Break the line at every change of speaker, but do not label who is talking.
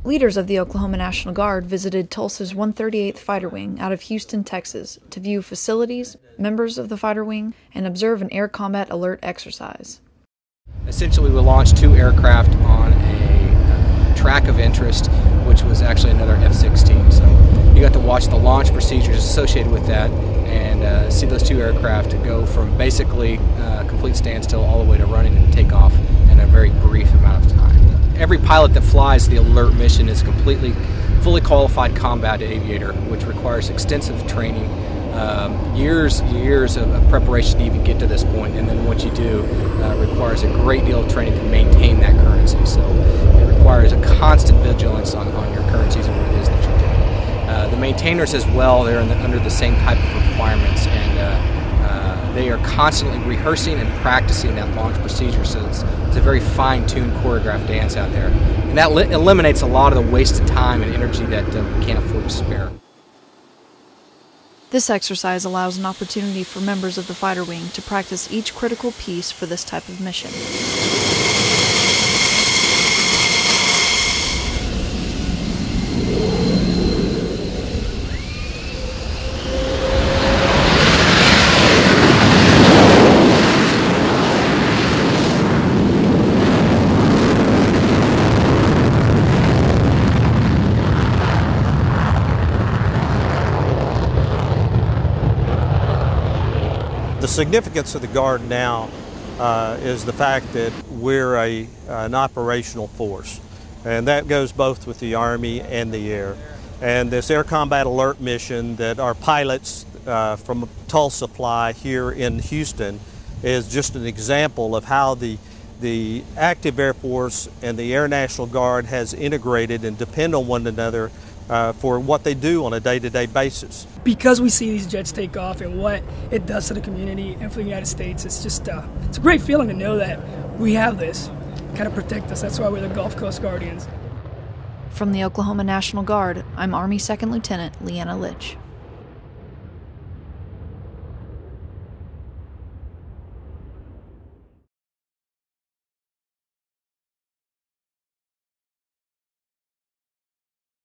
Leaders of the Oklahoma National Guard visited Tulsa's 138th Fighter Wing out of Houston, Texas, to view facilities, members of the fighter wing, and observe an air combat alert exercise.
Essentially, we launched 2 aircraft on a track of interest, which was actually another F-16. So you got to watch the launch procedures associated with that and see those 2 aircraft go from basically complete standstill all the way to running and takeoff in a very brief amount of time. Every pilot that flies the alert mission is a fully qualified combat aviator, which requires extensive training, years of preparation to even get to this point, and then once you do, requires a great deal of training to maintain that currency. So it requires a constant vigilance on your currencies and what it is that you're doing. The maintainers as well, they're under the same type of requirements, and they are constantly rehearsing and practicing that launch procedure, so it's a very fine-tuned choreographed dance out there. And that eliminates a lot of the wasted time and energy that we can't afford to spare.
This exercise allows an opportunity for members of the fighter wing to practice each critical piece for this type of mission.
The significance of the Guard now is the fact that we're an operational force, and that goes both with the Army and the Air. And this Air Combat Alert mission that our pilots from Tulsa fly here in Houston is just an example of how the active Air Force and the Air National Guard has integrated and depend on one another for what they do on a day-to-day basis.
Because we see these jets take off and what it does to the community and for the United States, it's just it's a great feeling to know that we have this kind of protect us. That's why we're the Gulf Coast Guardians.
From the Oklahoma National Guard, I'm Army 2nd Lieutenant Leanna Litch.